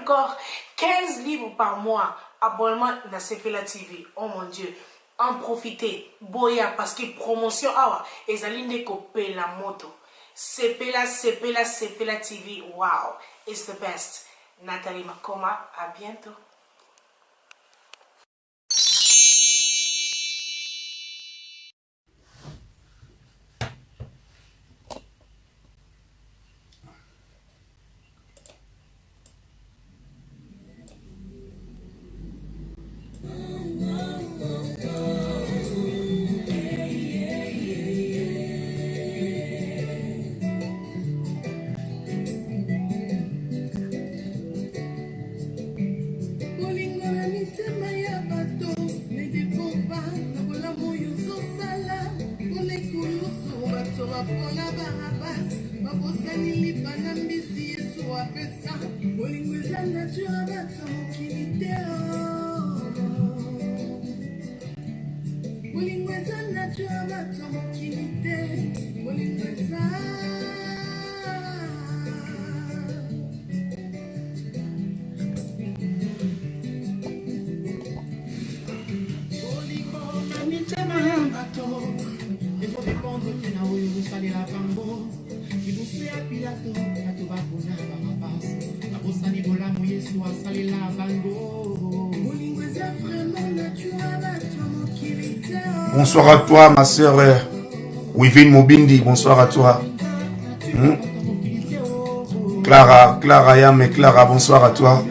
encore 15 livres par mois. Abonnement dans Sepela TV. Oh mon Dieu. En profiter. Boya parce que promotion awa. Et Zaline Kopé la moto. Sepela TV. Wow. It's the best. Nathalie Makoma. À bientôt. Bonsoir à toi, ma sœur Wivine Mobindi. Bonsoir à toi. Clara Yam, Clara, bonsoir à toi.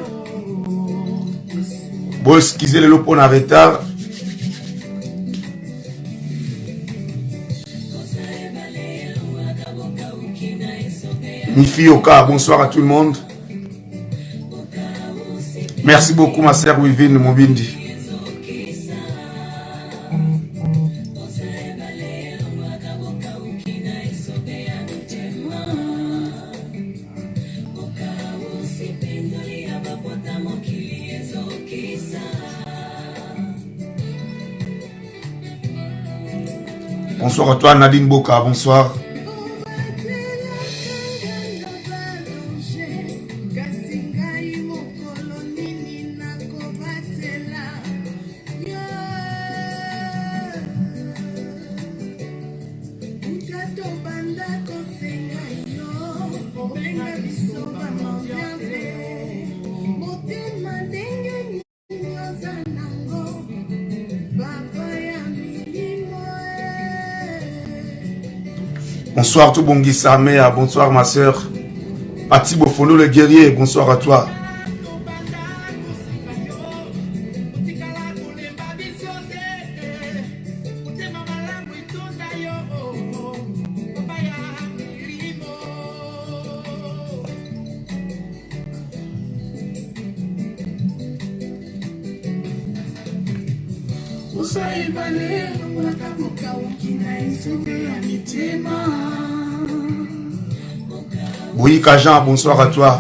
Bon, excusez le lot en retard. Nifi Oka, bonsoir à tout le monde. Merci beaucoup, ma sœur Wivine Mobindi. Bonsoir à toi Nadine Boka, bonsoir. Bonsoir tout Bongi Samea, bonsoir ma soeur. Pati Bofono le guerrier, bonsoir à toi. Oui, Kajan, bonsoir à toi.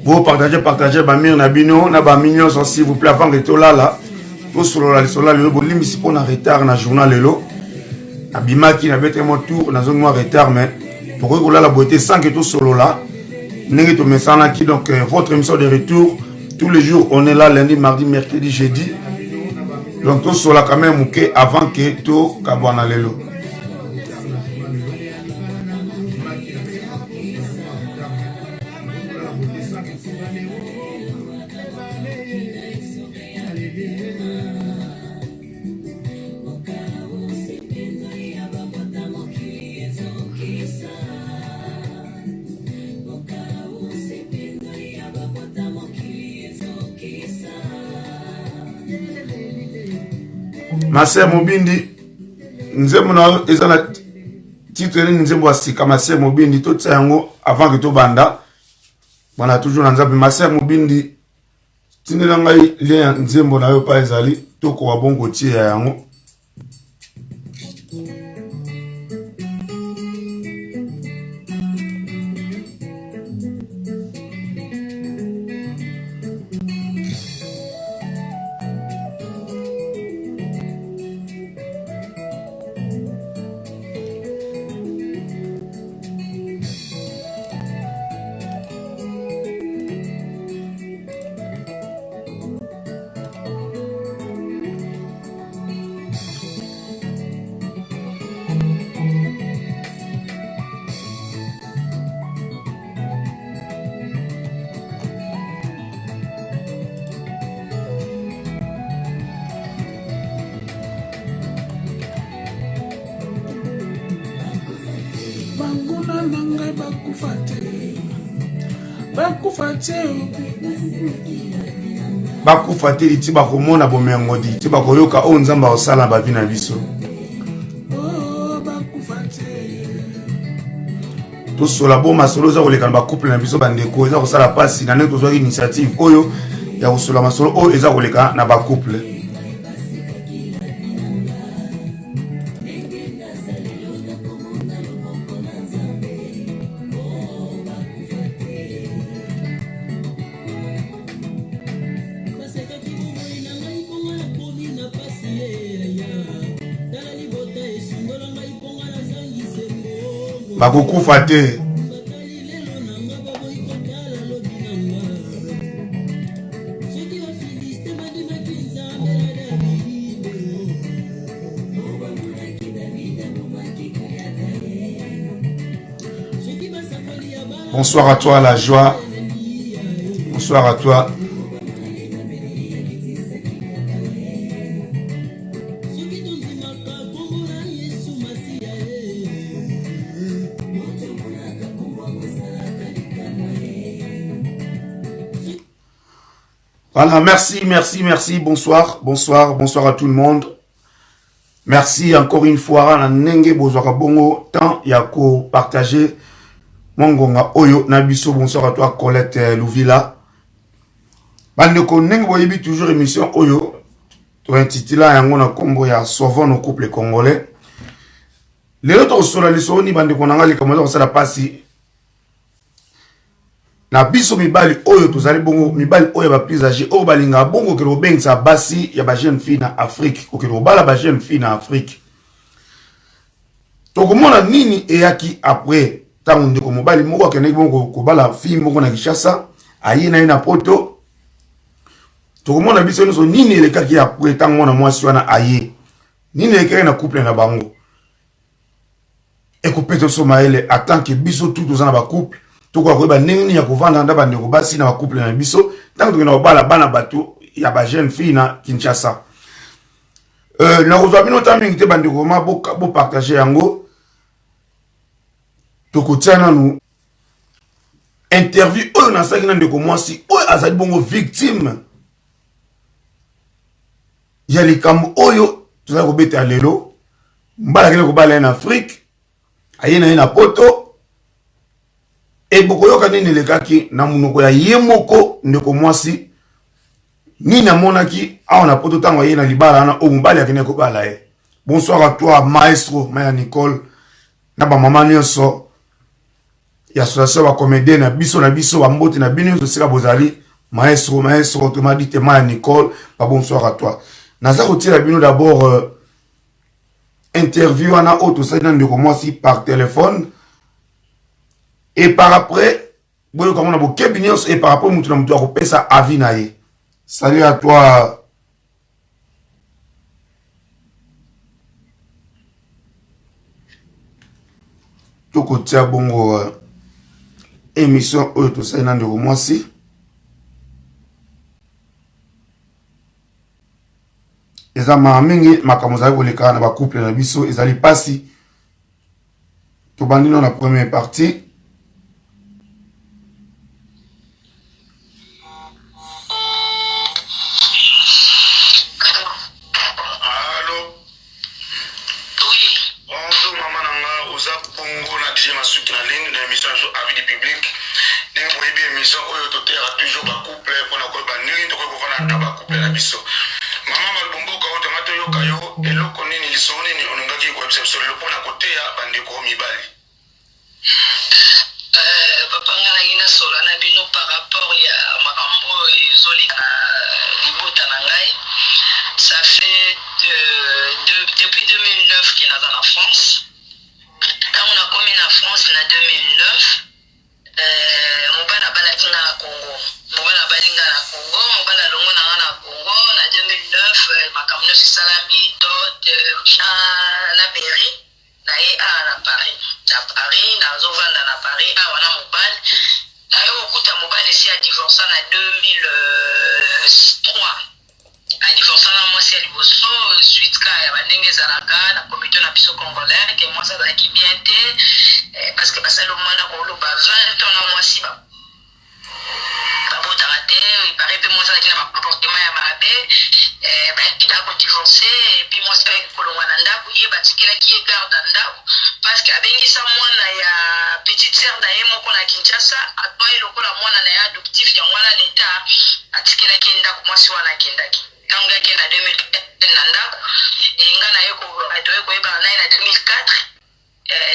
Vous partagez, Bamir Nabino, Naba Mignon, s'il vous plaît, avant de tout là. Tout solo la sola le bon limisi pour un retard dans le journal lelo. Abima qui n'avait pas mon tour dans un mois retard, mais pour que la beauté sans que tout solo là. N'est que message là qui donc votre émission de retour tous les jours on est là lundi, mardi, mercredi, jeudi. Donc tout solo quand même ok avant que tout kabwana lelo. Ma sœur Mobindi, nous avons titre nous avons ma sœur Mobindi tout ça avant que tout banda. On a toujours ma sœur Mobindi. Tinela ngai lien nzembo na yo pa ezali to ko bongo tie yango. banguna nangai bakufate bakufate bakufate liti bakomona bomengo di ti bakoyoka o nzamba osala ba vi na biso tosola bo masolo za koleka na couple na biso bandeko eza kosala pasi na ndenge tozwaki initiative oyo ya kosola masolo oyo eza koleka na couple. Bakokufa te. Bonsoir à toi la joie. Bonsoir à toi. Voilà, merci, bonsoir à tout le monde. Merci encore une fois, na nenge bozwaka bongo temps ya ko partager mongonga oyo na biso. Bonsoir à toi Colette Louvila. Bandeko nenge boyebi toujours émission oyo to intitula yango na kombo ya sauvons nos couples congolais. Lelo to sola lisoni bandeko nanga likambo za pasi. Na biso mibali oyo tozali bongo mibali oyo ba plus âgé oyo balinga bongo ke robengisa basi ya ba jeune fille na Afrique ko ke robala ba jeune fille na Afrique. Tokomona nini eyaki après tango ndeko mobali moko akene bongo ko bala fille moko na Kinshasa ayi na poto. Tokomona biso nyonso nini elekaki après tango mona mwasi wana ayi. Nini elekaki na couple na bango. Ekopete somaele attend que biso tout tozana ba couple. Toko ko ba nini ya kovanda nda bandeko basi na ba couple na biso tango tokena obala bana bato ya ba jeune fille na Kinshasa. Na kozwa bino tamingi te bandeko ma bo partager yango. Toko tiana nu interview oyo na saki na ndeko mwasi oyo azali bongo victime ya likambo oyo tozali kobeta lelo mbala kele kobala en Afrique ayena na poto. Et bokoyoka nini lekaki na munoko ya yemoko ndeko mwasi ni na monaki awa na poto tango ye na libala na o mobali akene ko bala ye. Bonsoir à toi maestro Maya Nicole na ba mama nyonso ya association ba comédien na biso ba mbote na bino so sika bozali maestro to m'a dit Maya Nicole ba bonsoir à toi. Naza ko tira bino d'abord interview ana auto sa ndeko mwasi par téléphone. Et par après, bon, comme on a beaucoup de et par après, on a fait ça à Vinaye. Salut à toi. Tout côté à bon émission, tout ça, il y a un moi aussi. Les amis, ma camarade, les cas, na couple na biso, ils allaient passer. Tout bandi dans la première partie. Depuis 2009 qu'il est dans la France. Quand on a commis en France en 2009, mon père a balayé na Congo. Mon père a balayé na Congo, mon père a longo na Congo. En 2009, ma camion s'est salami na Berry, na Paris. Na Paris, na Zovanda na Paris, na mobile. Na yo okuta mobile ici a divorcé en 2003. A divorcé na moi c'est liboso suite ka ya bandenge zalaka na comité na biso congolais que moi ça qui bien té alingaki ye garde ndako parce que abengisa mwana ya petite sœur na ye moko na Kinshasa atwaye lokola mwana na ye adoptif ya mwana leta atikelaki ndako mwasi wana akendaki ntango akenda 2000 na ndako nga na ye atoye koyebana naye na 2004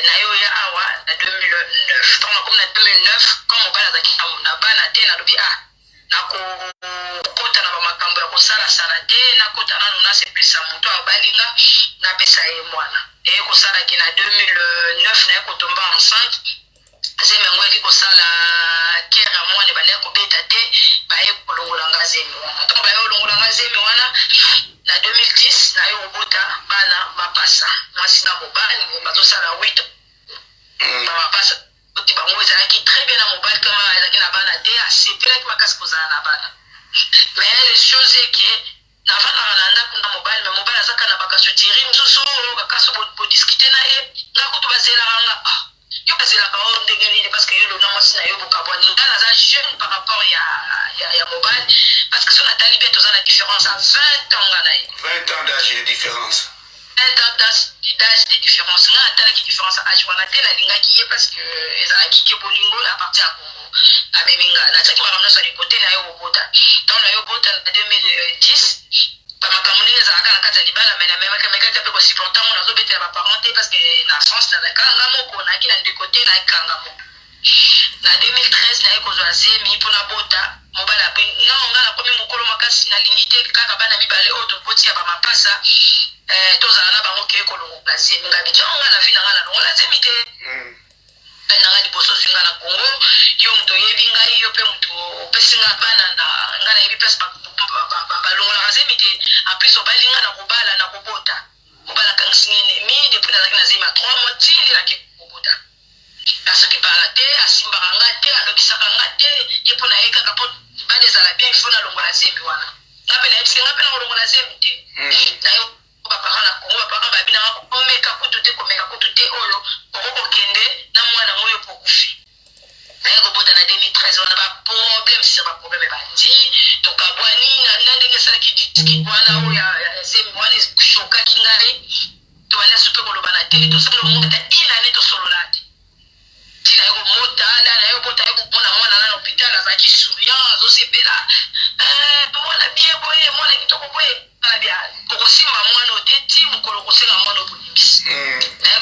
na yo ya awa na 2009 ntango nakomi na 2009 quand mobali azalaki na bana te nalobi nakokota na bamakambo ya kosalasala te nakota nanu nasepelisa moto abalinga napesa ye mwana eye kosalaki na 2009 naye kotomba enceinte zemi yango eki kosala kere ya mwana bandeki kobeta te baye kolongolanga zemi wana ntango baye kolongolanga zemi wana na 2010 naye kobota bana mapasa mwasi na mobali bazosala 8 bamapasa oti bango ezalaki très bien na mobali kama ezalaki na bana te asepelaki makasi kozala na bana mais les choses eke navandaka na ndako na mobali me mobali azaka na bakasio tiri mosusu bakasio bodiskute na ye nga kutu bazelaka nga yo bazelaka oyo ndenge nini parce que yo lona mwasi na yo bokabwani nga naza jeune par rapport ya mobali parce que so natali bien toza na différence à 20 ans nga na ye 20 ans d'âge de différence 20 ans d'âge de différence nga atalaki différence âge wana te nalingaki ye parce que ezalaki ke bolingo à partir ya Congo ameminga natiaki makambo nyonso ya kote na yo kobota ntango na yo bota na 2010 bamakambo ndenge ezalaka na kati ya libala me namekaki mpe kosupporta ngo nazobetela baparent te parce que na france nazalakanga moko nayaki na ndeko te nayekanga moko na 2013 naye kozwa zemi mpona bota mobali nga nakomi mokolo makasi nalingi te kaka bana mibale oyo toboti ya bamapasa tozala na bango keye kolongola zemi nga bijonga na vi na nga nalongola zemi te nanga liboso zinga na Congo yo moto oyebi ngai yo mpe moto opesi nga bana nga nayebi place balongolaka zemi te en plus obalinga na kobala na kobota mobala akangisi ennemi depuis nazalaki na zemi ya 3 mois tindelaki kobota asoki bala te asimbaka nga te alobisaka nga te ye mpo na ye kaka mpo bana ezala bien ifo nalongola zemi wana nga mpe nayebisi nga mpe na kolongola zemi te naye bapaka na Congo bapaka babinanga komeka kutu te oyo okokokende na mwana moyo pokufi naye kobota na 2013 wana baproblème sur baproblème bandi tokabwani na ndenge esalaki diski wana oyo ya zemi wana eshokaki ngai tobanda supe koloba na tele tosala omonga ta inane tosolola te tina ye komota na ye obota ye komona mwana na hôpital azalaki souriant azosepela mwana bie boye mwana kitoko boye okosimba mwana oteti mokolo kosenga mwana obonimisi naye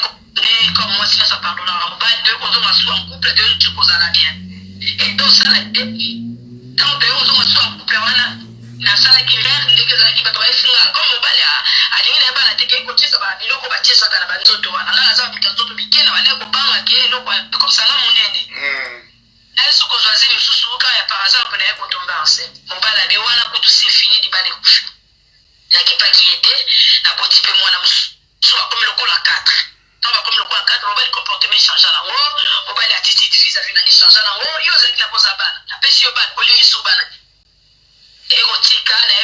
comme moi si ça pardonne à mobile de qu'on soit en couple de tu causes la bien et tout ça la tête quand de on soit en couple wana na sala ki ver ndenge za ki bato esinga comme mobile a dingi na bana teke ko tisa ba biloko ba tisa kana banzoto wana na za bikanzoto bikena wale ko banga ke loko comme ça na monene est-ce que zoazi ni susu ka ya par exemple na ko tomber enceinte mobile bi wana ko tout c'est fini di bale kufi ya ki pa ki était na boti pe mwana soit comme le col à 4 comme le quoi 4 mobile comportement changer na ngo mobile attitude vis-à-vis na changer na ngo yo zaki na posa bana na pesi yo bana olingi so bana erotika na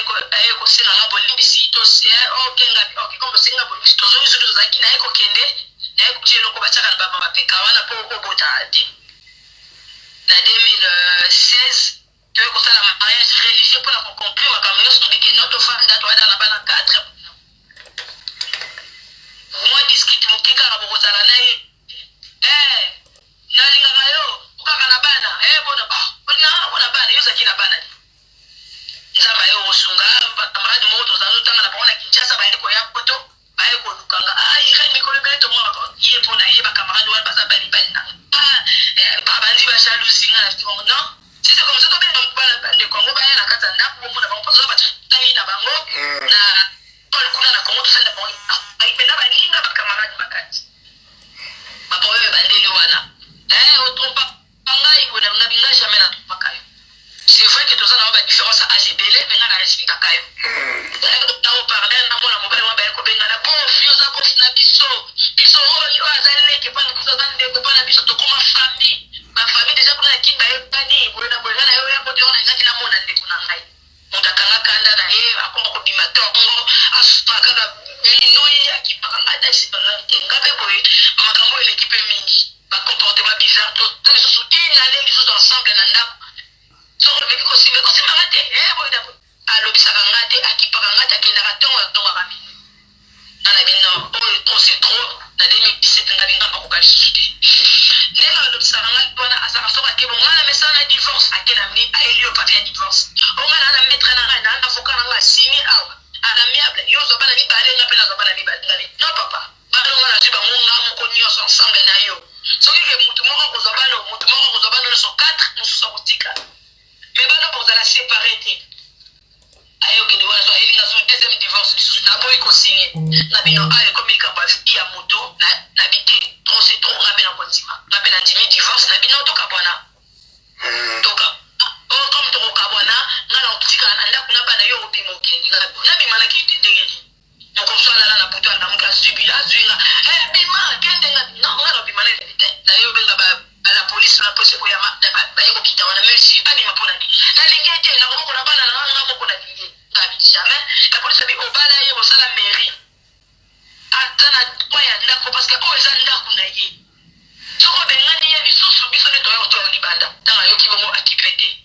eko sina nga bolimbisi to se okenga comme singa bolimbisi to zo zo zaki na eko kende na eko tielo ko bataka na baba peka wana po ko bota ate na 2016 to eko sala mariage religieux pour la conclure comme yo study que notre femme da to ada na bana 4 moi discute mokeka na bokozala na ye nalingaka yo okaka na bana bona bana yozaki na bana nzamba yo osunga bakamarade moko tozalotanga na bango na Kinshasa baye koya poto baye kolukanga irene mikolo ebele tomwaka ye mpo na ye bakamarade wana baza balibali nanga babandi bajalousinga na tibango non si c'est comme ça tobena bana ndeko yango baya na kati ya ndako bomona bango mpoza batangi na bango na kuna na Congo tosala bango baipenda baninga bakamarade makati bapoyo bandeli wana otrompa ngai kuna binga jamais na topaka yo c'est vrai que tozana ba différence AGBL mais nga na respectaka yo na on parler na mona mobile wa ba ko benga na confiance ko na biso yo azali ke pana kuzaza ndeko pana biso to koma famille ma famille déjà kuna kimba yo pani bona bona na yo ya bote ona ngaki na mona ndeko na ngai mutakanga kanda na ye akoma ko bimatongo asupaka ka inoi akipaka ngata sipanga ngabe boye makambo ile kipe mingi ba comportement bizarre to tali soutien na les autres ensemble na ndako soko beki kosi magate boy da alobisaka ngate akipaka ngate akendaka tongo kami nana bino trop c'est trop na 2017 ngalinga bakokali sude nela lo saranga bana asa asoka ke ngana mesana divorce akena mni aelio papier divorce ngana na mettre na avocat na signé awa amiable yo zo bana mi balenga pena zo bana mi balenga no papa bana ngana ziba ngonga moko nyonso ensemble na yo soki ke mutu moko kozobana so 4 mususu kotika mais bana bozala séparé te ayo ke dewa so elinga so deuxième divorce lisusu na boy ko signé na bino ayo comme ikamba ya mutu na bité trop c'est trop ngapena kontima ngapena ndimi divorce na bino to kabwana toka comme to kabwana ngana otika na ndakuna bana yo obimo kendi na bimana ki tindengeli moko sala na butu na muka subila zwinga bima kende ngana bimana na yo benga la police la police ko ya ba yeko kitawana merci ani mapona ni na lingete na ko na bana na ngamo ko na lingete ngabi jamais la police bi obala ye ko sala mairie atana kwa ya ndako parce que o eza ndako na ye soko bengani ye bisusu biso ne toyo to ni banda tanga yo kibomo atipete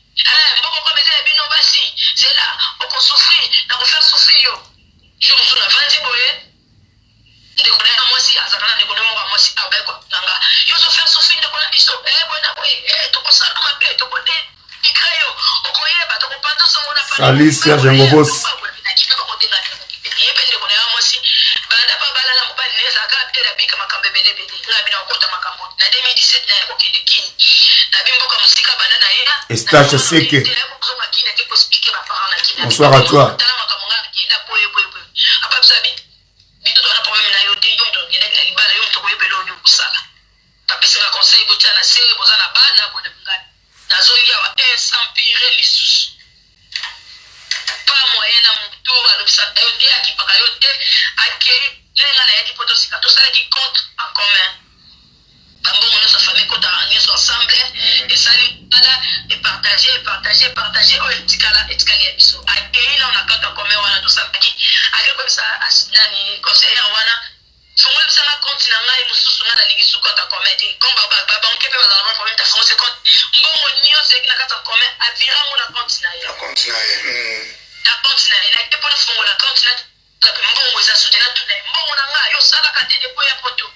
mboko kwa meze bino basi c'est là on ko souffrir na ko faire souffrir yo je me souviens vandi boye ndeko na mwasi azakana ndeko na mwasi abeko nanga yo so faire souffrir ndeko na biso bona boye to ko sala ma pe to ko de ikayo okoyeba to ko pando so na pa Salut Serge Ngobos. Estache Seke. Bonsoir à toi. Pas moyen à mon tour à l'observateur à qui par ailleurs tout ça qui compte en commun. Bon, sa famille compte ensemble et ça et partager au escalier biso accueillir on a compte en commun on a tout ça qui avec comme ça nani conseiller wana fongo ça na compte na ngai mususu na lingi su compte en commun comme baba on kepe ba dans problème ta fongo compte mbongo nyo c'est na compte en commun avira mon compte na yo na ke pour fongo na compte na mbongo za soutenir tout mbongo na ngai yo sala ka te po ya poto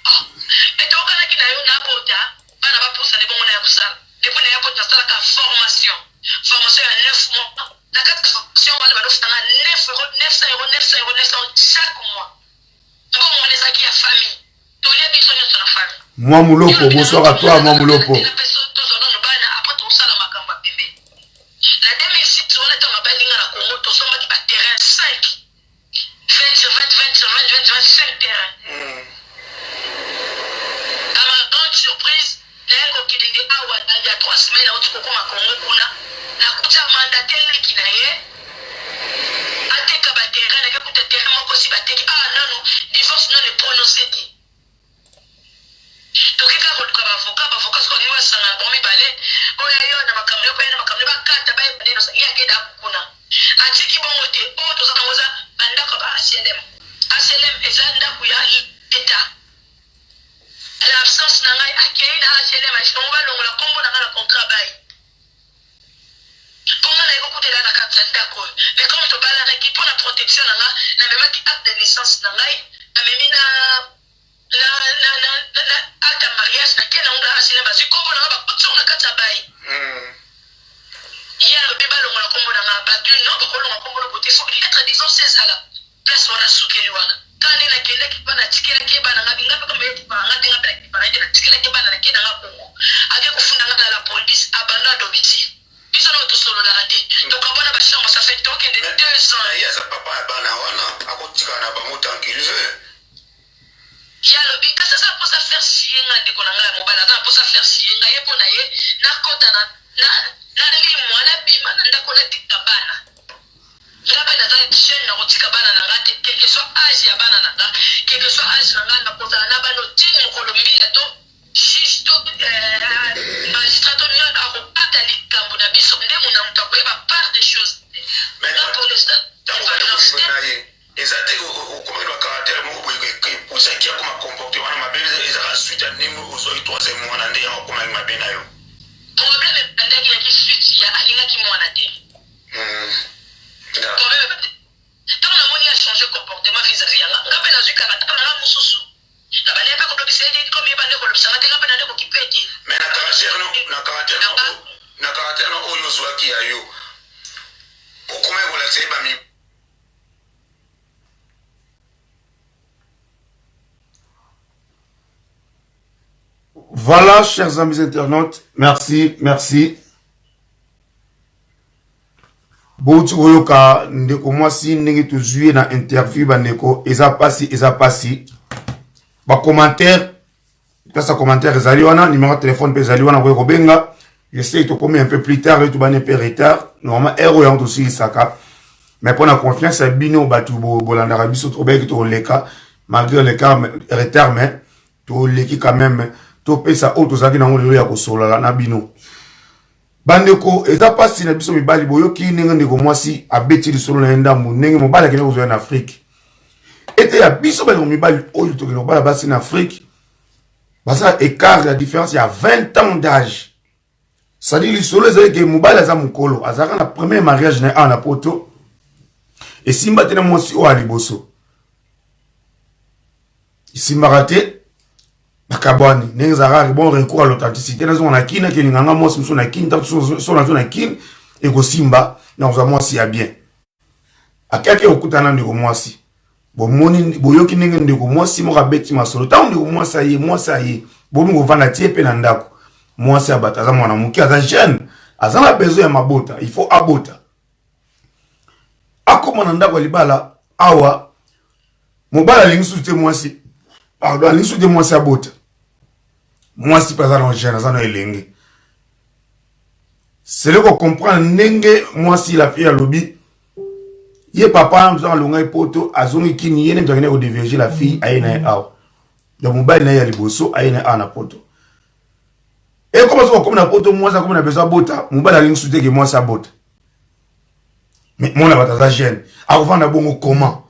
et donc kana kina yo na pota bana ba poussa les mbongo na ya kusala et pour na ya pota sala ka formation à 9 mois na ka formation wala ba dofana 9 € chaque mois mbongo les aki ya famille to les biso nyo na famille Moi Mouloko, bonsoir à toi moi Mouloko. après tout ça la makamba bébé la 2006 on était en balinga na Congo to soma ki ba terrain 5 20 sur 25 terrain. À ma grande surprise, il y a 3 semaines, on a un mandataire qui n'a rien. Divorce non est prononcé. Donc, il y a un avocat, l'absence n'a pas accueilli dans HLM, on va le combo dans le contrat bail. Pour moi, il y a beaucoup de la carte d'accord. Mais comme je parle avec pour la protection, on a même acte de naissance, on a même acte de mariage, on a HLM, parce que comme on a la carte bail. Il y a le bébé, on a combo dans la battu, non, on a combo de beauté, il faut qu'il y ait 16 à la place, on a souké le wana. Quand on a quelqu'un qui va tikela ke bana ngabinga pa comme yeti bana ngabinga pa na tikela ke bana ke na Congo ake kufunda ngata la police abandon d'obiti biso na to solo la raté donc on a ba chambre ça fait donc de 2 ans il y a ça papa bana wana akotika na ba moto tranquille ya lo bika ça pour ça faire sienga de konanga mobala ça pour ça faire sienga yepo na ye na kota na li mwana bima na ndako na tikabana la bana za chaîne na kotika bana na rate quel que soit âge ya bana na quel que soit âge na na koza na bano tini Colombie to juge to magistrat to nyo na kopata likambo na biso nde muna mtu akoyeba part des choses mais là pour l'instant exacte comment le caractère mo ko pour ça qui a comme comportement na mabele ezaka suite à nimo ozo 3e mois na nde ya ko ma bena yo problème andaki ya ki suite ya alinga ki mwana te problème tant la monia changer comportement vis-à-vis yanga ngape nazwi karataka nanga mosusu na bane pe kolobisa ete comme yebande kolobisanga te ngape nande kokipete mais na caractère no oyo ozwaki ya yo okoma ekolakisa ye bami. Voilà, chers amis internautes, merci. Bouti oyoka ndeko mwasi ndenge tozui na interview bandeko eza pasi. Ba commentaire, place commentaire ezali wana, numéro de téléphone pe ezali wana ko benga. J'essaie de commettre un peu plus tard, tu vas un peu retard. Normalement, erreur aussi saka. Mais pour la confiance, c'est bino batu bolanda biso trop bien que tu le cas malgré le cas retard mais tu le quand même. To pesa auto zaki na ngolo ya kosola na bino bandeko eza pasi na biso mibali boyoki ninga ndeko mwasi abeti lisolo na ndambu ndenge mobala kene kozoya na Afrique ete ya biso bali mibali oyo to kene bala basi na Afrique basa écart la différence il y a 20 ans d'âge ça dit lisolo ezali ke mobala za mukolo azaka na premier mariage na ana poto et simba tena mwasi o aliboso isimba raté Bakabani, n'exagère bon recours à l'authenticité. Nous on a qui n'a qui n'a pas moi sur na qui tant sur la zone à qui et go simba non ça moi si a bien. À quelqu'un au kutana ndiko moi si. Bon moni boyoki ndenge ndiko moi si mo rabeti masolo. Tant ndiko moi ça y est. Bon ngo vana tie pe na ndako. Moi si abataza mwana muki aza jeune. Azana besoin ya mabota, il faut abota. Akoma na ndako libala awa mobala lingi te moi si. Pardon, lingi te moi si abota. Moi, si pas dans jeune, ça n'a pas. C'est là qu'on comprend n'enge moi si la fille a lobby. Yé papa dans le ngai poto azongi kini yene mtangene ko déverger la fille aina aw. Donc mon bail na ya liboso aina ana poto. Et comment ça comme na poto moi ça comme na besoin bota, mon bail la ligne soute que moi ça bota. Mais mon la bataza jeune. Avant na bongo comment?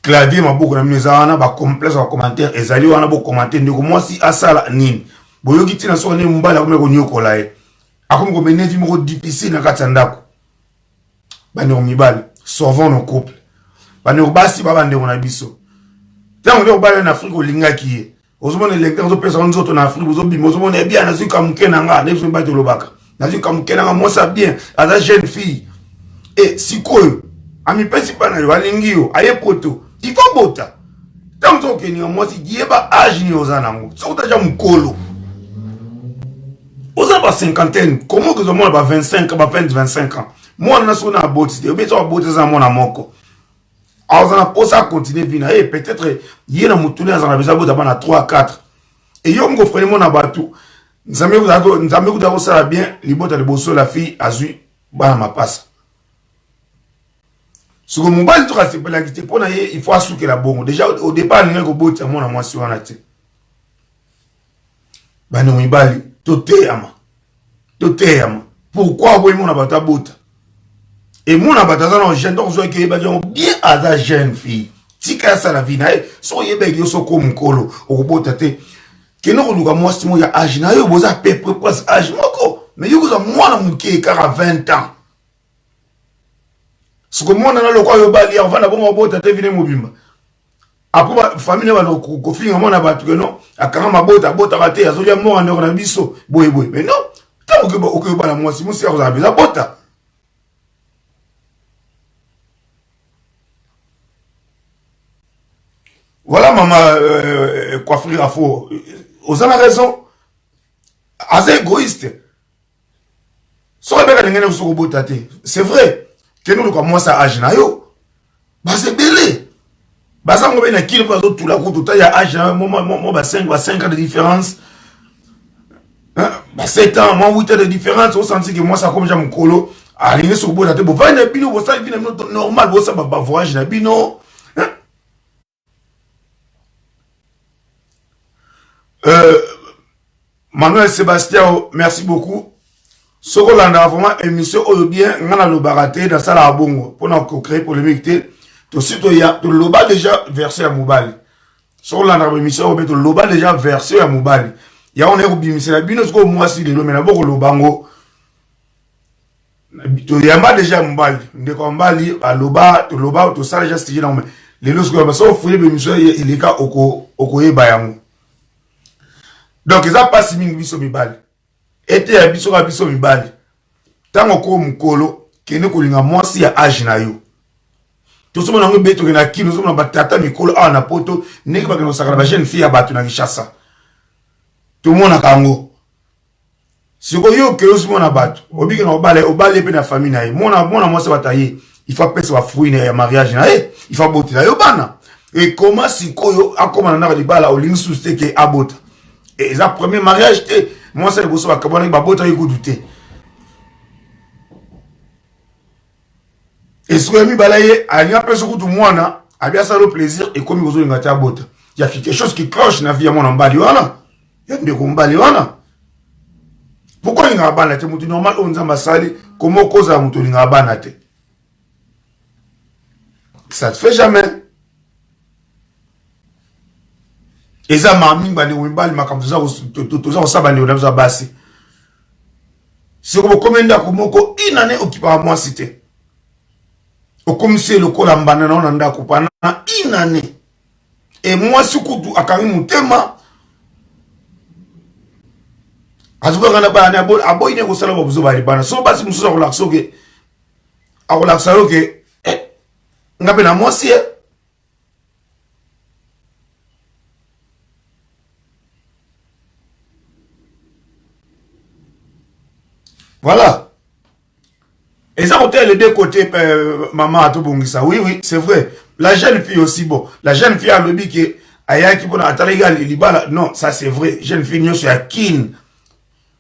Clavier ma beaucoup na mizana ba complexe ba commentaire ezali wana bo commenter ndeko moi si asala nini boyoki tina so ne mbala ko meko nyokola e akomi ko meneti moko difficile na katandako bano mibali sauvons nos couples bano basi baba ndeko na biso tango ndeko bala na Afrique olingaki ye ozomona lecteur zo pesa nzoto na Afrique ozobima ozomona bien na zuka mukena nga ne so mbate lobaka na zuka mukena nga moi ça bien as jeune fille et sikoyo ami principal na yo alingio aye poto il faut bota. Tant que ni moi si dieba âge ni ozanango. Ça ou déjà mukolo. Oza ba cinquantaine, comment que moi ba 25, ba 25 ans. Moi na so na boti, de beto boti za mona moko. Ozana posa continuer vina et peut-être yena mutune azana beza bota bana 3 4. Et yo mko frère mona batu. Nzambe ku dako sala bien, libota le bosso la fille azui bana mapasa. Ce que mon bal c'est pas la quitté pour il faut assouker la bongo. Déjà au départ il y a un bout à mon moi sur la tête. Bah non il bali toté ama. Pourquoi vous mon abata bota? Et mon abata ça non jeune donc je que bien à la jeune fille. Tika ça la vie na so yebe yo so comme kolo au bota te. Que non luka moi si mo ya âge na yo boza peu près âge moko. Mais yo ko moi na muke car à 20 ans. Ce que moi, dans le coin de Bali, on va d'abord botter te venir mobimba. Après, la famille va nous confier, on a battu que non. À quand ma botte, à botte à rater, à Zolia mort en Orabiso. Boy. Mais non, tant que pas la moi, si mon sœur vous avez la botte. Voilà, maman, coiffure à faux. Vous avez raison. Assez égoïste. C'est vrai. Que nous commençons à agir na yo bah c'est belé bah ça on va na kilo pas tout la route tout ya âge moi bah 5 ans de différence hein bah 7 ans moi 8 ans de différence on senti que moi ça comme j'ai mon colo aligné sur bout de bon va na bino ça vient normal bon ça bah voyage na bino Manuel Sébastien merci beaucoup. Sokolanda vraiment émission ou bien ngana lo baraté dans ça la bongo pour nous créer polémique to sito ya to loba déjà versé à Mobali. Sokolanda émission ou bien to loba déjà versé à Mobali. Ya on est au bimisi la bino sko moi si le mais na boko lobango. Yamba déjà mbali ndeko mbali aloba to sala just déjà non mais les lorsque so fouiller be monsieur il est ka oko yeba yango donc ça passe mingi biso mibali ete ya biso ka biso mibali tango ko mukolo kene kolinga mwasi ya age na yo to somo na ngbe to na kino somo na batata mikolo a na poto ndenge ba keno sakala ba jeune fille ya batu na Kinshasa to mona kango si yo que yo na bato obi que na obale pe na famille na ye mona moi ça batailler il faut pesa wa fruit na mariage na ye il faut botter yo bana et comment si koyo akoma na libala o ling susté que abota et ça premier mariage te moi ça le bosso ba kabona ba bota yo douter et so mi balaye anya pesa kutu mwana abia ça le plaisir et comme bozo ngata abota il y a quelque chose qui cloche na vie ya mwana mbali wana ya ndeko mbali wana. Pourquoi il n'y a pas de temps normal on a sali comment cause à mutu n'a pas de ça te fait jamais et ça m'a mis bani ou bali ma comme ça tout ça bani on a basi c'est comme commanda comme ko inane okipa moi cité au comme c'est le col en banana on anda kupana inane et moi sukutu akami mutema azuba kana bana abo ine ko sala bobuzo bali bana so basi musuza ko lakso ke ako laksaro ke ngabe na mosi voilà et ça côté les deux côtés maman a tout bongisa oui c'est vrai la jeune fille aussi bon la jeune fille a le bi que aya ki bona ataliga libala non ça c'est vrai jeune fille nyoso ya kin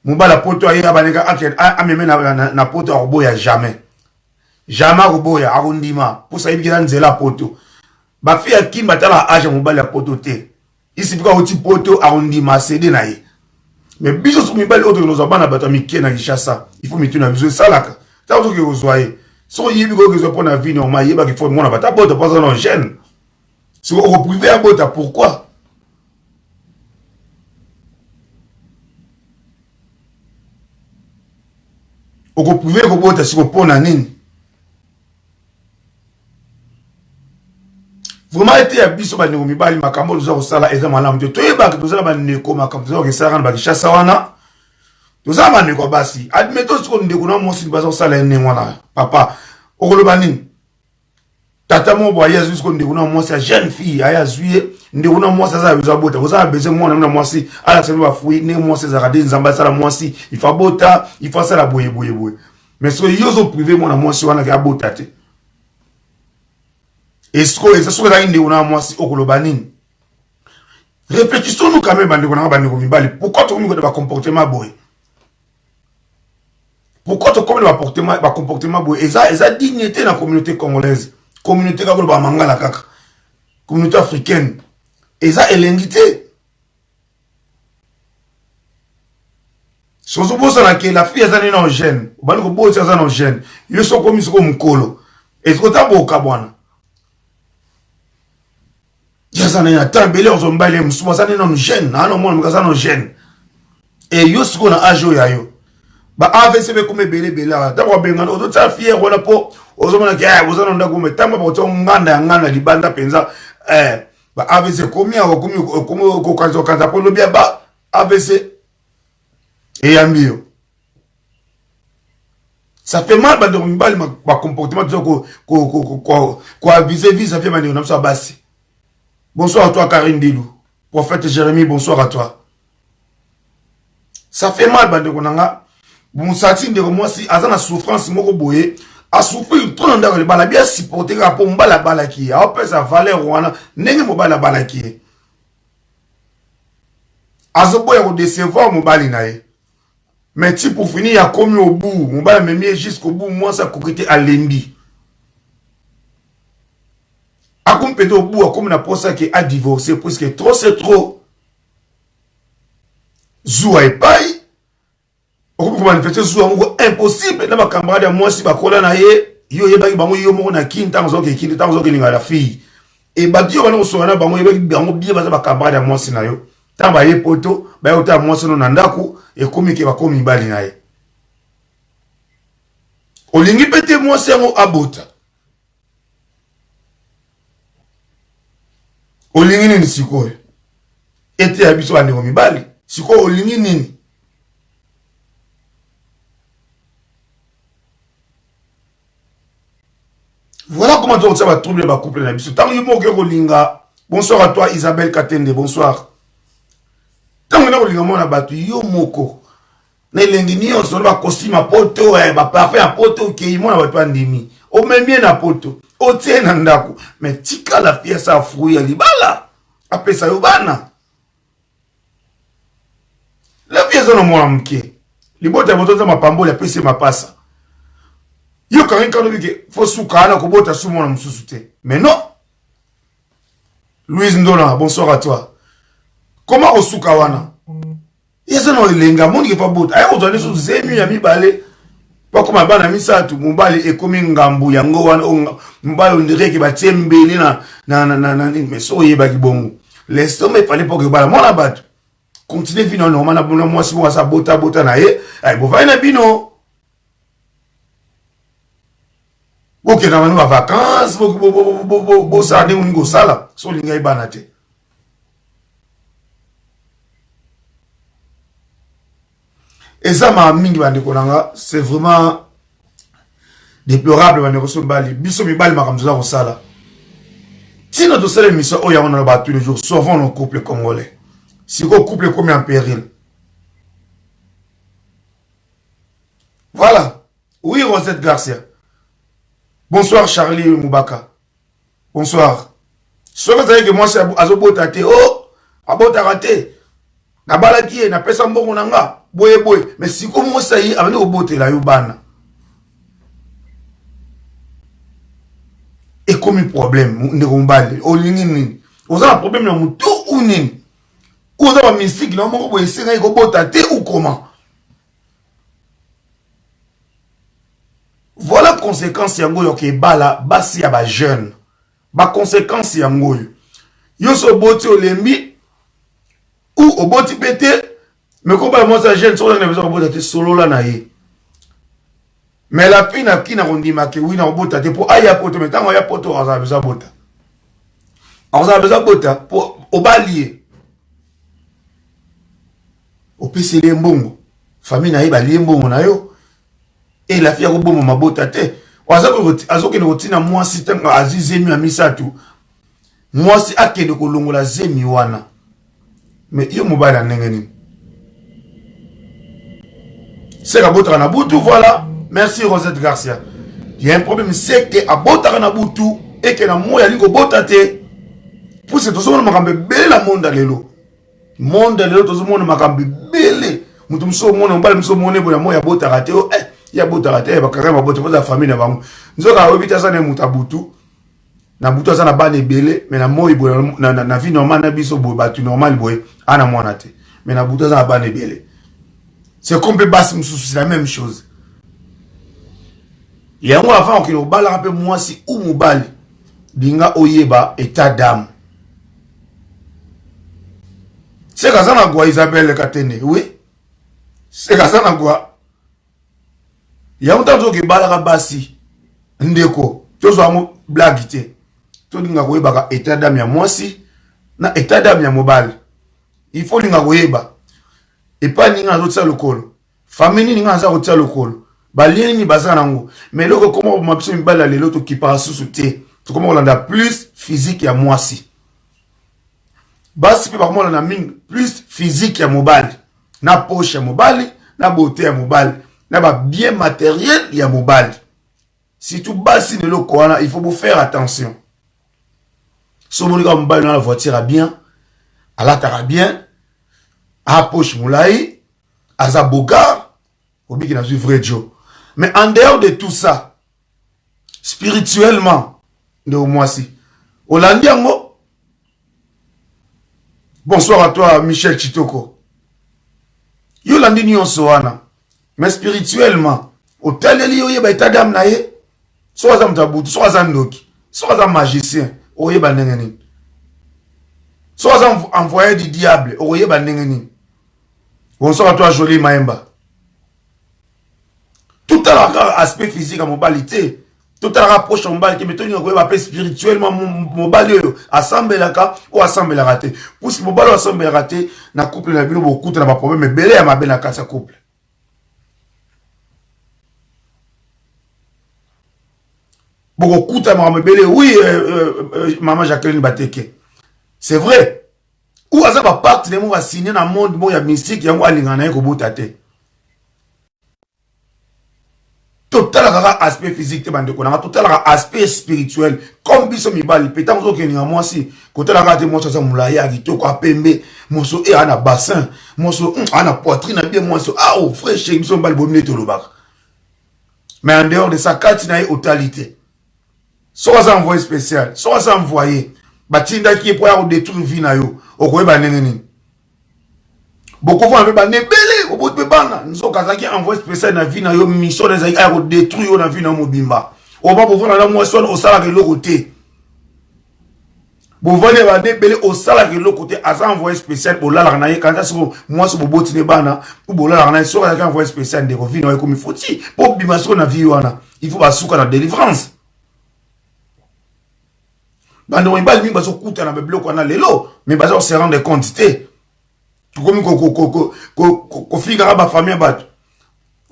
Mubala poto aïe abaneka ameme na poto aroboya jamais aroboya arondima pour ça il vient nzela poto ba fi aki batala age mubala poto te ici bika oti poto arondima cédé na ye mais biso so mibali autre nos bana bato mike na Kinshasa il faut mituna biso salaka ta ozo ke ozoye so yibi ko ke pona vie normal yeba ki faut mona bata poto pas non jeune si on privé à bota pourquoi oko privé ko bota siko pona nini vraiment été ya biso ba ndeko mibali makambo zo sala eza malamu te toyeba ke tozala ba ndeko makambo zo ke sala ba Kinshasa wana tozala ba ndeko basi admettons siko ndeko na mosi ba zo sala ene wana papa okoloba nini tata mo boya yesu siko ndeko na mosi ya jeune fille aya zuye ndeko na mosi za bezo bota oza bezo mwana na mosi ala sebe ba fui ne mosi za radi nzamba sala mosi il faut bota il faut sala boye mais so yozo privé mwana mosi wana ka bota te est-ce que ça soit là ndeko na mosi okoloba nini réfléchissons-nous quand même bandeko na bandeko mibali pourquoi tout le monde va comportement boye pourquoi tout le monde va comportement boye eza dignité na communauté congolaise communauté ka ba mangala kaka communauté africaine eza elengité sozo bosa na ke la fille eza na jeune bani ko bosa eza na jeune yo so komi so mukolo est-ce ta boka bwana yaza na tambele ozo mbale musuba sana na jeune na no mona mkaza na jeune et yo so na ajo ya yo ba AVC be comme belé ta ko benga ozo ta fille wala po ozo mona ke ozo na ndako metamba ba to nganda libanda penza ba AVC komi ko kanza po lobia ba AVC et yambio ça fait mal ba de mbali ba comportement ko vis-à-vis ça fait mal on ça basi. Bonsoir à toi Karine Dilou, prophète Jérémie, bonsoir à toi. Ça fait mal ba de konanga bon sati de moi si azana souffrance moko boye a souffrir trop ndako le bala bien supporter rapport mbala bala ki a opé sa valeur wana ndenge mo bala bala ki azoboya ko décevoir mo bali nae mais si pour finir a commis au bout mo bala même jusqu'au bout moi ça coqueté à lendi a compété au bout comme na posa qui a divorcé parce que trop c'est trop zoua et paille on peut manifester zoua impossible na ba camarade moi si ba kola na ye yo yebaki bango yo moko na kinta nzo ke kinta nzo ke linga la fille et ba dio bana so na bango yebaki bango bien ba camarade moi si na yo tamba ye poto ba yo ta moi so na ndako et komi ke ba komi bali na ye olingi pete mwasi yango abota olingi nini sikoyo ete ya biso bandeko mibali sikoyo olingi nini voilà comment tu vas troubler ma couple na biso tant que mo ke kolinga bonsoir à toi Isabelle Katende bonsoir tant que na kolinga mona batu yo moko na elengi nyonso ba costume poto ba parfum ya poto ke mona batu andimi o memie na poto o tie na ndako mais tika la pièce à fruit ya libala apesa yo bana la pièce no mona mke libota botoza mapambo ya pese mapasa yo quand on dit faut soukana ko bota sou mona mususu te mais non Louise Ndona bonsoir à toi comment osouka wana yesa no elenga mondi ke pa bota ay ozali so zemi ya mibale pa koma bana misatu mubali ekomi ngambu yango wana mubali ondireke batembeli na meso yeba kibongo l'estomac il fallait pas que bala mona batu continuer vino no mana bona mwasi mo sa bota na ye ay bo vai na bino ok na manu va vacances bo sa de ungo sala so linga ibana te et ça m'a mingi bandeko nanga c'est vraiment déplorable bandeko so bali biso mi bali makamzo za sala si notre seule mission oh ya on a tous les jours sauvons nos couples congolais si vos couples comme en péril voilà oui Rosette Garcia bonsoir Charlie Moubaka bonsoir ce que vous savez que moi c'est azobota te oh abota raté na balaki na pesa mbongo nanga boye mais si comme moi ça y avec obote la yobana et comme un problème ndekombali olingi nini oza un problème na mutu ou nini oza ba mystique na moko boye senga ikobota te ou comment voilà conséquence yango yo ke bala basi ya ba jeune ba conséquence yango yo so boti olembi ou oboti pété mais comme moi ça jeune sur la besoin de solo là naïe mais la fille n'a qui n'a rendu marqué oui n'a bota pour aya poto mais tant aya poto on a besoin bota on a besoin bota pour au balier au PC les mbongo famille naïe balier mbongo na yo et la fille a bomo mabota te azoke ne rotina moi si tant azizemi amisatu moi si akende kolongola zemi wana mais yo mobile ndengeni c'est la botte à Boutou, voilà. Merci Rosette Garcia. Il y a un problème, c'est que à botte à Boutou et que la moya liko botate. Pour ce tout le monde m'a belle la monde à l'élo. Monde à l'élo, tout le monde m'a belle. Moutou mso monde, on parle mso monde pour la moya botte à rater. Il y a botte à rater, il y a carrément botte pour la famille d'avant. Nous avons évité ça, nous avons Boutou. Na Boutou, ça n'a pas de belle, mais na moya, na vie normale, na biso boy, batu normal boy, ana moanate. Mais na Boutou, ça n'a pas de belle. C'est complètement basse, c'est la même chose. Il y a un avant qui nous balle un peu moi si ou moubali. Dinga oyeba état d'âme. C'est comme ça qu'on Isabelle Katene, oui. C'est comme ça qu'on il y a un temps qui balle un bassi. Ndeko. Tu as un blague. Tu dinga oyeba état d'âme ya moi si. Na état d'âme ya mobile. Il faut dinga oyeba. Et pas ninga zotsa lokolo famille ninga za zotsa lokolo balien ni bazanango mais loko comment mabso mbala lelo to ki para sous-souté to comment on a plus physique ya mwasi basi pe par moi on a ming plus physique ya mobile na poche ya mobile na beauté ya mobile na ba bien matériel ya mobile si tout basi de loko wana il faut vous faire attention so monika mobile dans la voiture a bien ala tara bien à poche moulai, à Zaboga, au bic qui n'a vrai Joe. Mais en dehors de tout ça, spirituellement, de moi si, Olandiango, bonsoir à toi, Michel Chitoko. Yolandi nyon soana, mais spirituellement, au tel lieu, il y a des dame naïe, soit un tabou, soit un doki, soit un magicien, au yeba nengeni. Soit un envoyé du diable, au yeba nengeni. Bonsoir à toi, Jolie Maemba. Tout à aspect physique à mobilité. Tout à rapproche en balle qui me tenir un peu spirituellement mon balle assemble la cas ou assemble la raté. Pour ce mobile assemble raté, na couple na bino beaucoup de ma problème mais belé à ma belle casa couple. Beaucoup de ma belé oui maman Jacqueline Bateke. C'est vrai. Ou asa ba partenaire mo va signer dans monde bon ya mystique yango alingana ko botate. Total aspect physique total aspect spirituel comme biso mibali pétant zo ke ninga mwasi côté la kate mo ça mulaya kitoko apembe moso e ana bassin moso ana poitrine bien moso ah oh frère chez biso mbali bomine to lobaka mais en dehors de sa carte na totalité soit ça envoyé spécial soit ça envoyé batinda qui pour ya détruire vie na yo okoyeba nini beaucoup vont avec belé au bout de bana nous kazaki envoyé spécial na vie na yo mission des a détruire na vie na mobimba on va pouvoir na moi son au salaire de côté bon venez va belé au salaire de côté asa envoyé spécial pour la na quand ça moi so boboti ne bana pour la na so ka envoyé spécial de vie na comme il faut ti pour bima so na vie wana il faut basuka na délivrance bando mbali mi baso kuta na bloc wana lelo mais baso se rendre quantité comme ko fliga ba famille bat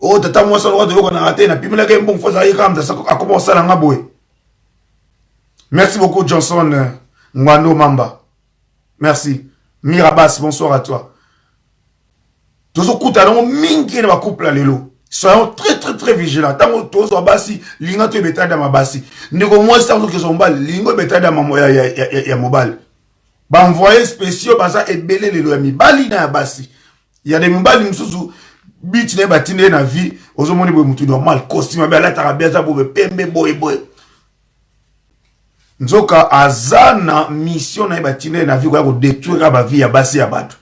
oh tata moi ça droit de ko na raté na pimela ke bon faut ça y comme ça a commencé la ngaboy. Merci beaucoup Johnson Ngwano Mamba. Merci. Mirabas, bonsoir à toi. Tous au kuta na mingi na couple lelo. Soyons très vigilants. Tant que tous au basi, linga te beta da mabasi. Ndeko moi ça que son bal, lingo beta da ya mobile. Ba envoyé spéciaux baza ebele le lomi bali na basi. Il y a des mobali msusu bit ne batine na vie, ozomoni bo mutu normal, costume ba la tarabeza bo pembe boy. Nzoka azana mission na batine na vie ko détruire ba vie ya basi ya bato.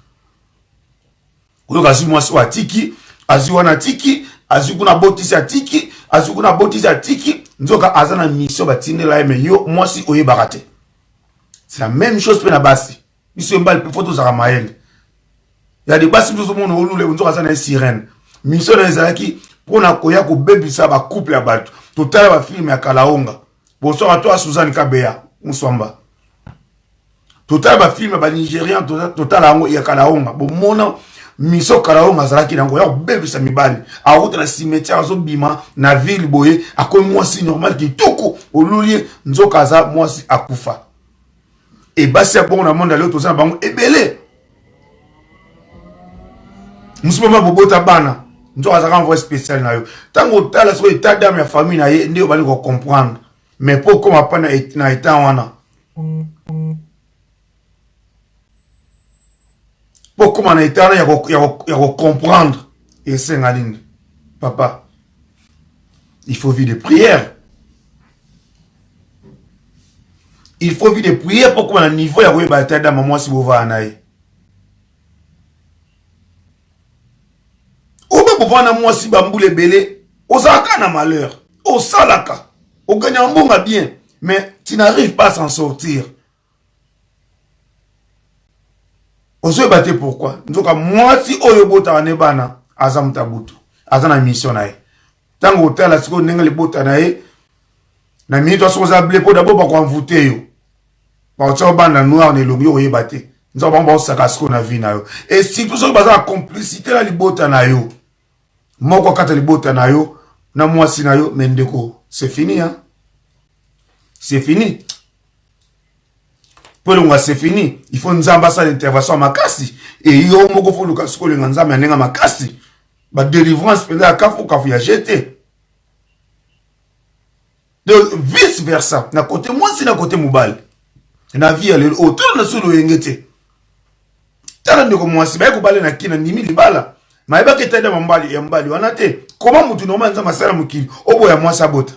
Ko kasi moi so atiki, azu wana tiki, azu kuna botisi atiki, azu kuna botisi atiki, nzoka azana mission batine la me yo moi si oye barate. C'est la même chose pour la basi. Ils sont mal plus photos à Maël. Il y a des basi tout le monde au loulé, on doit faire une sirène. Mission dans les alaki pour na koya ko baby ça va couple à bateau. Total va film à Kalaonga. Bonsoir à toi Suzanne Kabea, Moussamba. Total va film à Nigérian total à Kalaonga. Bon mon mission Kalaonga zalaki na koya baby ça mi bali. A route na cimetière zo bima na ville boye a comme moi si normal qui toko au loulé nzokaza moi si akufa. Et bah c'est bon dans le monde aller tout ça bango ebele musuma bobo tabana nzo azaka envoyé spécial na yo tango tala so état d'âme ya famille na ye ndio bali ko comprendre mais pour comme apa na état wana pour comme na état ya ko comprendre et c'est ngaline papa il faut vivre de prière. Il faut vivre des prières pour qu'on ait un niveau à bataille dans maman si vous va en aille. Ou bien pour voir moi si bamboule belé, au zaka na malheur, au salaka, au gagnant bon bien, mais tu n'arrives pas à s'en sortir. On se battait pourquoi? Donc moi si oyobo ta nebana azam tabutu, azana mission nae. Tant que hôtel la siko nenga le bota nae, na minute so za blé pour d'abord pour envoûter yo. Parce que banda noir ne lobi oye baté. Nous avons bon sakasko na vie na yo. Et si tout ça basa complicité la libota na yo. Moko kata libota na yo, na moi si na yo mendeko. C'est fini hein. C'est fini. Pour le c'est fini. Il faut nous ambasser l'intervention makasi et yo moko fo lukasko le nzamba nenga makasi. Ba délivrance penda kafu ya jeté. De vice versa. Na côté moi si na côté mobile. Na vie ale autour na solo yengete. Tala ndeko mwasi ba ko bale na kina ndimi libala. Ma eba ke tada mbali ya mbali wana te. Comment mutu normal nza masala mukili obo ya mwasi abota.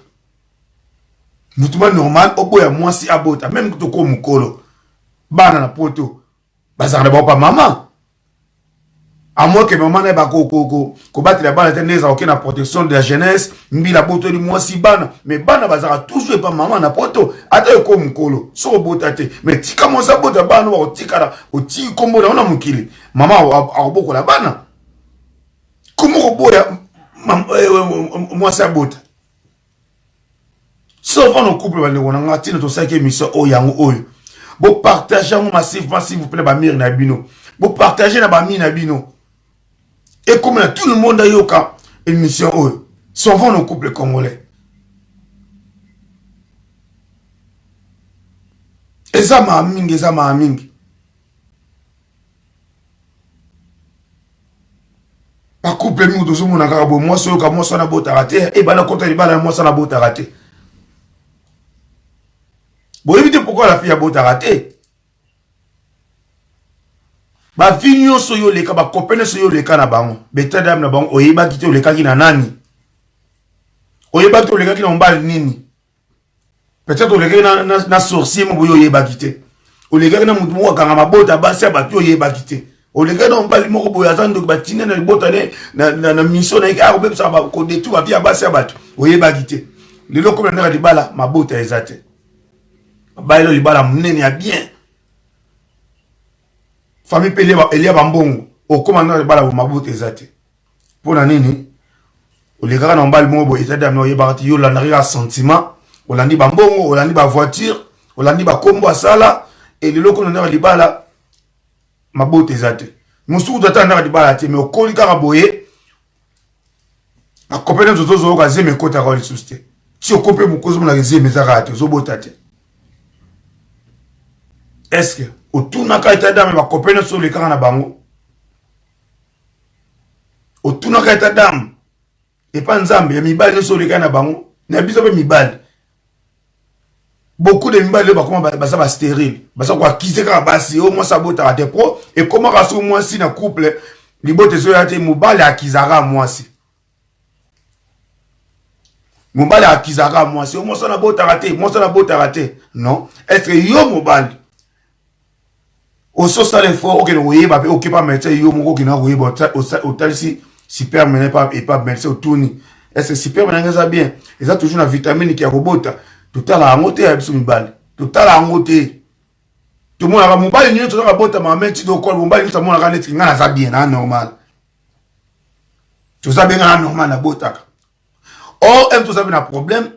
Mutu ba normal obo ya mwasi abota même to ko mukolo. Bana na poto. Bazana ba pa mama. À moins que maman n'ait pas battre la balle à aucune protection de la jeunesse, mbila boto di moi si bana, mais bana bazara toujours pas maman na poto, ata comme kolo, so botate, mais ti comment ça bota bana wa tikara, o ti kombo na ona mukili, maman a boko la bana. Comment boya moi ça botte. Souvent nos couples on a tino to ça qui émission o yango oyo. Bo partager massivement s'il vous plaît ba mire na bino. Bo partager na ba mire na bino. Et comme tout le monde a yoka émission oyo. Souvent nos couples congolais. Eza ma mingi. Ba couple mi to zomo na karabo moi so ka moi so na bota raté et bana kota li bala moi so na bota raté. Bon évitez pourquoi la fille a bota raté. Ba fille so yo leka ba copain so yo leka na bango. Beta dame na bango oyeba kite oleka ki na nani. Oyeba kite oleka ki na mbali nini. Peut-être oleka na sorcier mo boyo oyeba kite. Oleka na mutu mo kanga mabota basi abatu oyeba kite. Oleka na mbali moko boyo azando batina na bota na mission na ka obe sa ba ko de tout ba via basi abatu oyeba kite. Lelo comme na libala mabota ezate. Bailo libala mnene ya bien. Famille pele ba elia bambongo o commandant libala mabota ezate. Pona nini? Oleka na mbali moko boyo ezate na oyeba kite yo la na sentiment. Olandi bambongo, olandi ba voiture, olandi ba kombo asala et lelo ko na libala mabote zate. Musu data na libala te mais okoli kaka boye. Na kopene zozo ka zeme kota ka lisuste. Si okope mukozo na zeme zaka te zo botate. Est-ce que otuna ka eta dame ba kopene so le kaka na bango? Otuna ka eta dame et pas nzambe ya mibali so le kaka na bango. Na biso be mibali. Beaucoup de mibali ba comment ba ça va stérile ba ça quoi quitter ka basi au moins ça bota à pro et comment raso moi si na couple li bote so ya te mobali akizara moi si mobali akizara moi si au moins ça na bota raté moi ça na bota raté non est-ce que yo mobali au so ça l'effort OK no yeba pe OK pas mettre yo moko ki na yeba au tel si super mené pas et pas mettre au tourni est-ce que super mené ça bien et ça toujours la vitamine qui a robota tout à la montée à biso mibali tout à la montée tout le monde a mobali ni tout à bota ma meti do ko mobali tout le monde a net ngana za bien na normal tout ça bien na normal na bota oh tout ça bien un problème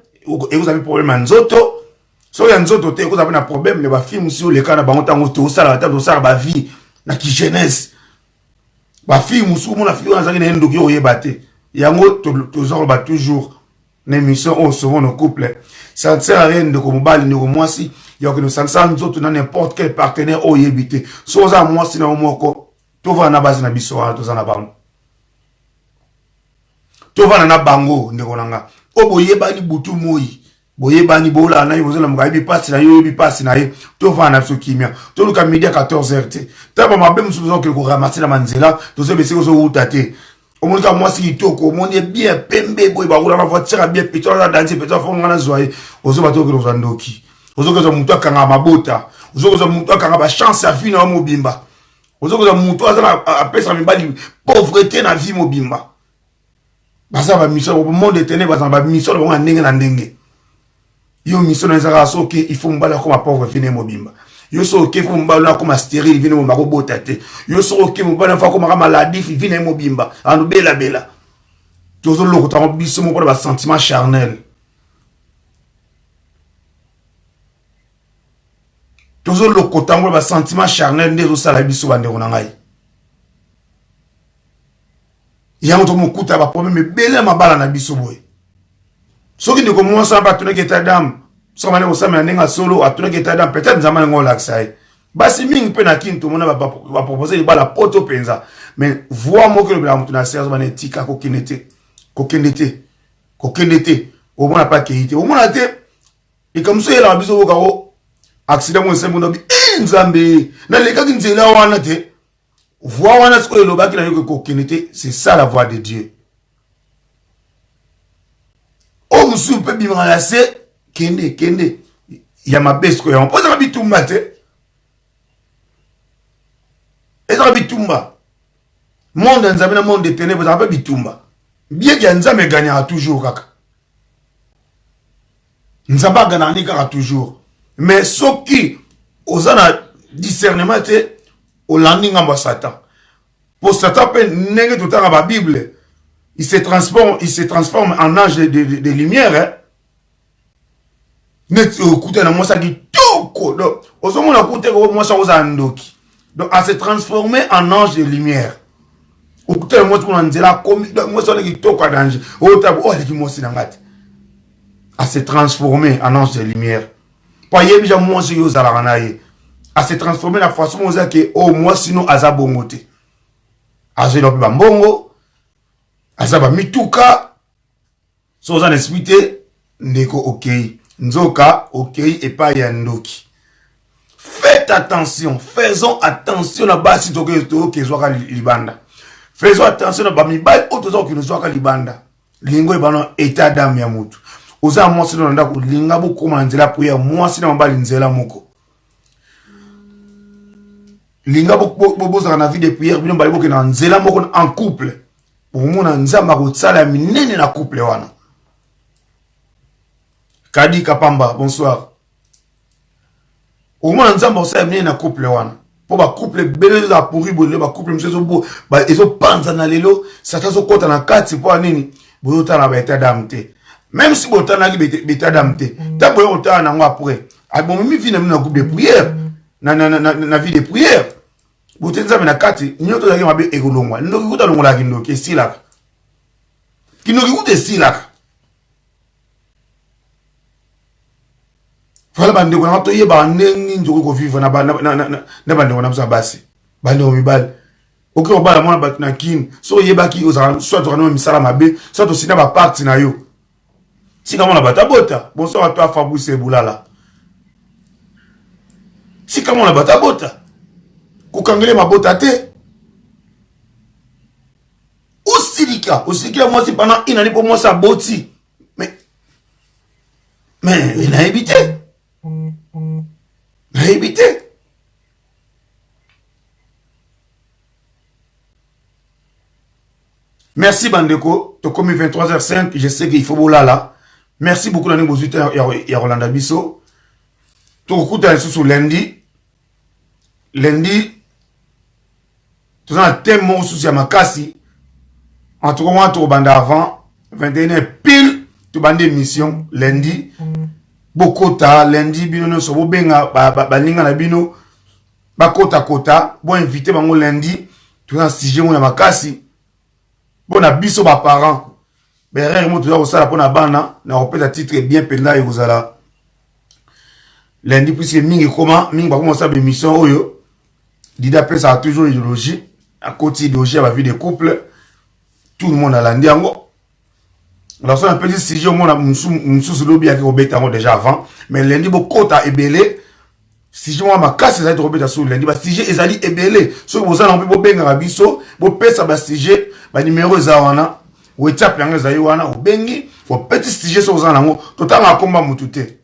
et vous avez problème en nzoto so ya nzoto te vous avez un problème les ba film sur les kana bango tango to sala ta to sala ba vie na ki jeunesse ba film sur mon affaire na zaki na ndo ki oyebate yango to zo ba toujours une émission où souvent nos couples ça ne sert à rien de comme bal ni moi si il y a que nous sans autres dans n'importe quel partenaire au yébité so ça moi si na moko to va na base na biso to za na bango to va na bango ndeko nanga o boyeba ni butu moyi boyeba ni bola na yo zela mugabi passe na yo bi passe na ye to va na biso kimia to luka midi 14h te taba mabe musuzo ke ko ramasser la manzela to se bese ko so utate. Au monde moi si toko monde est bien pembe boy ba la voiture bien pétro la danser pétro fond ngana zoye ozo bato ke rozandoki ozo ko mutu kanga mabota ozo ko mutu kanga ba chance à vie na mobimba ozo ko mutu azala apesa mibali pauvreté na vie mobimba basa ba mission au monde tenez basa ba mission ba ndenge na ndenge yo mission na zara so ke il faut mbala comme pauvre vie mobimba yo so ok faut mbala comme stérile vie mobimba ko botate yo so ok mbala fa comme maladie vie mobimba anu bela tozo loko ta biso mo ba sentiment charnel tozo loko ta ba sentiment charnel ndezo sala biso bande ko ngai ya moto mo kuta ba problème bela mabala na biso boy soki ndeko mo sa ba tuna ke ta dame so mane osama nenga solo atuna ke ta dame peut-être nzamana ngola aksaye basi mingi pe na kintu mona ba proposer ba la poto penza mais voir mo que le bla mutuna serge bana tika ko kinete au moins pas qu'il au moins te et comme ça il a besoin au garo accident mo sembo no bi nzambe na le ka kinzela wana te voir wana ce que le baki na yo ko kinete c'est ça la voix de Dieu o musu pe bi malase kende ya mabes ko ya on pose la bitumba te et ça bitumba monde nzambe na monde de ténèbres ça pas bitumba bien que nzambe gagnera toujours kaka nzamba gagnera kaka toujours mais ce qui osana discernement te olandi ngamba Satan pour Satan pe nenge tout la Bible il se transforme en ange de lumière. Hein. Net écoutez na moi ça qui toko. Donc, au moment où on écoute moi ça aux andoki. Donc, à se transformer en ange de lumière. Écoutez moi tout le monde là comme moi ça qui toko à danger. Oh tabu oh qui moi sinangati. À se transformer en ange de lumière. Pas y déjà moi c'est yo zalaranaye. À se transformer la façon où ça que oh moi sinon azabongote. Azelo bambongo. Azaba mituka. So za expliquer ndeko OK. Nzoka, ok, et pas yandoki. Faites attention, faisons attention à basi toke zoaka libanda. Faisons attention à bamibal otozo ki zoaka libanda. Lingo ebano état d'âme ya mutu. Oza mwasi no ndako linga bu koma nzela prière mwasi na mabali nzela moko. Linga bu boza na vie de prière bino bali boke na nzela moko en couple. Pour mona nzamba ko tsala minene na couple wana. Kadi Kapamba, bonsoir. Au moins, nous avons un couple. Pour un couple, belé la pourri, un couple, monsieur Zobo, ils ont pensé dans les lots, ça t'a sauté dans la carte, c'est pas nini. Vous avez un état d'âme. Même si vous avez un état d'âme, tant que vous avez un après. Ah bon, mais vie dans couple de prière, na vie de prière. Vous avez un carte, nous avons un écolomoi. Nous avons un qui est si là. Qui nous écoute si là. Voilà bande ko na to yeba ndengi njoko ko vivre na bande ko na busa basi bande o mibal oki o bala mona bat na kin so yeba ki oza soit to na misala mabe soit to sina ba parti na yo si kama na bata bota bonsoir à toi Fabrice Boulala si kama na bata bota ko kangele mabota te usilika moi si pendant une année pour moi ça boti mais il a évité. Éviter. Merci Bandeko, tu as commis 23h05, je sais qu'il faut là. Merci beaucoup l'année pour il y a Rolanda Bisso. Tu as sous lundi. Lundi, tu as un thème mon souci à ma casse. En tout cas, tu as avant 21h pile, tu as une émission lundi. Bokota lundi bino no so benga balinga na bino bakota kota bon invité bango lundi tu as sujet mo na makasi bon na biso ba parents berere mo tu za osala pona bana na opeta titre bien penda ezala lundi puisque mingi comment mingi ba commencer l'émission oyo Dida Prince a toujours idéologie à côté idéologie à la vie de couple tout le monde a lundi ango. Alors, c'est un petit sujet, on a un lobby qui est déjà avant, mais lundi, beaucoup a ébélé. Si je vois ma casse, c'est un sur lundi, si j'ai ezali ébélé, si vous avez un peu de rabisso, vous payez ça, sujet, numéro zawana, ou étape yang zaïwana, ou bengi, ou petit sujet sur zanango, tout à l'heure, combat moutouté.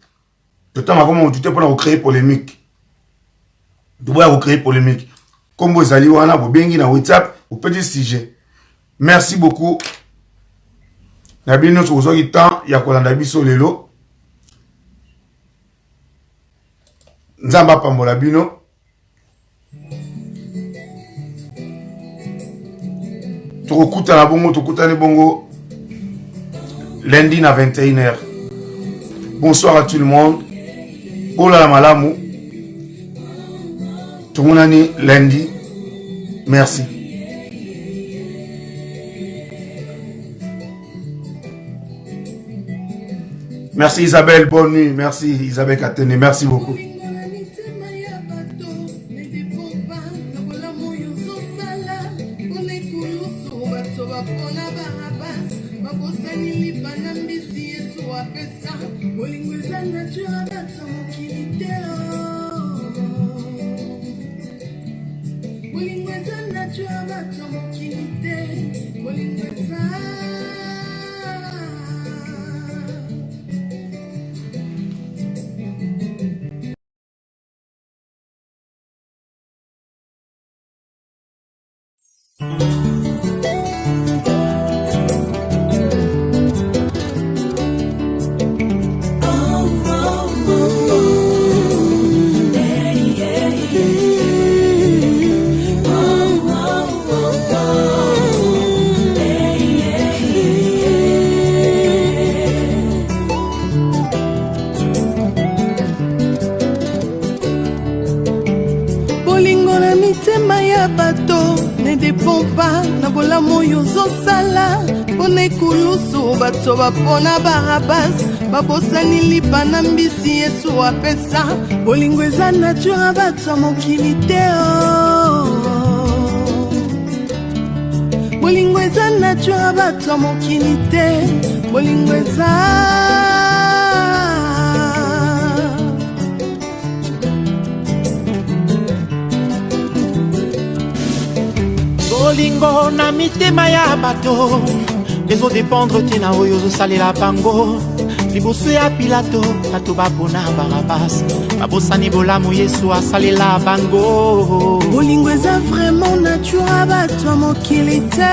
Tout à l'heure, comment moutouté pour créer polémique. Vous voyez, vous créer polémique. Comme vous allez wana, vous bengi na WhatsApp, ou petit sujet. Merci beaucoup. Nabino sozoki temps ya kolanda biso lelo nzamba pambola bino tokuta na bongo tokutani bongo lundi na 21h. Bonsoir à tout le monde. Ola la malamu. Tomonani lundi. Merci. Merci Isabelle, bonne nuit. Merci Isabelle Katene, merci beaucoup. bolamu yozosala pona ekulusu bato bapona Barabas babosani lipa na mbisi Yesu apesa bolingo eza nature bato mokili te bolingo eza nature bato mokili te bolingo bolingo na mitema ya bato ezodépendre tina oyo ozosalela bango liboso ya Pilato bato bapona Barabas babosani bolamu Yesu asalela bango bolingo eza vraiment nature bato mokili te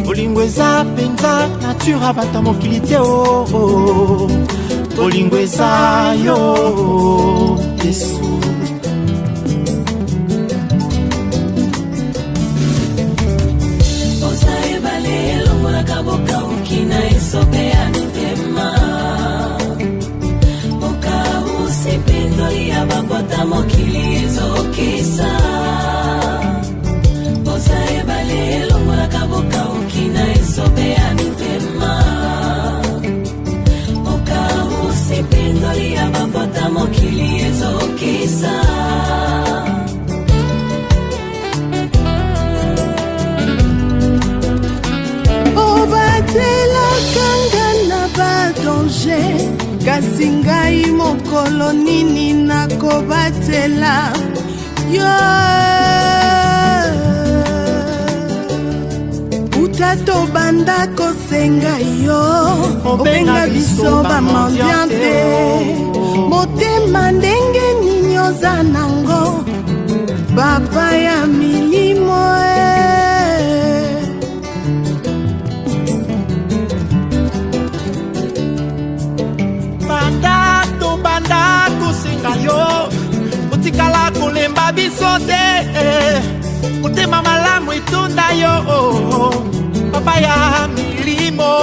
bolingo eza penza nature bato mokili te bolingo eza yo Yesu. Boka ukina isobe anitema Boka usipendo ya babota mokili ezokisa Bosa ebale longola kaboka ukina isobe anitema Boka usipendo ya babota mokili ezokisa Obatela kanga na danger kasi ngai mokolo nini nakobatela yo utato banda kosenga yo obenga biso bamandiante motema ndenge nini oza nango bapa ya milimo banda kosenga yo otikala kolemba biso te motema malamu etunda yo papa ya milimo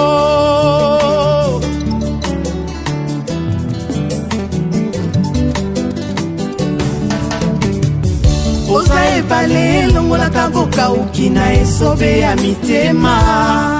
oza ebale elongolaka bokauki na esobe ya mitema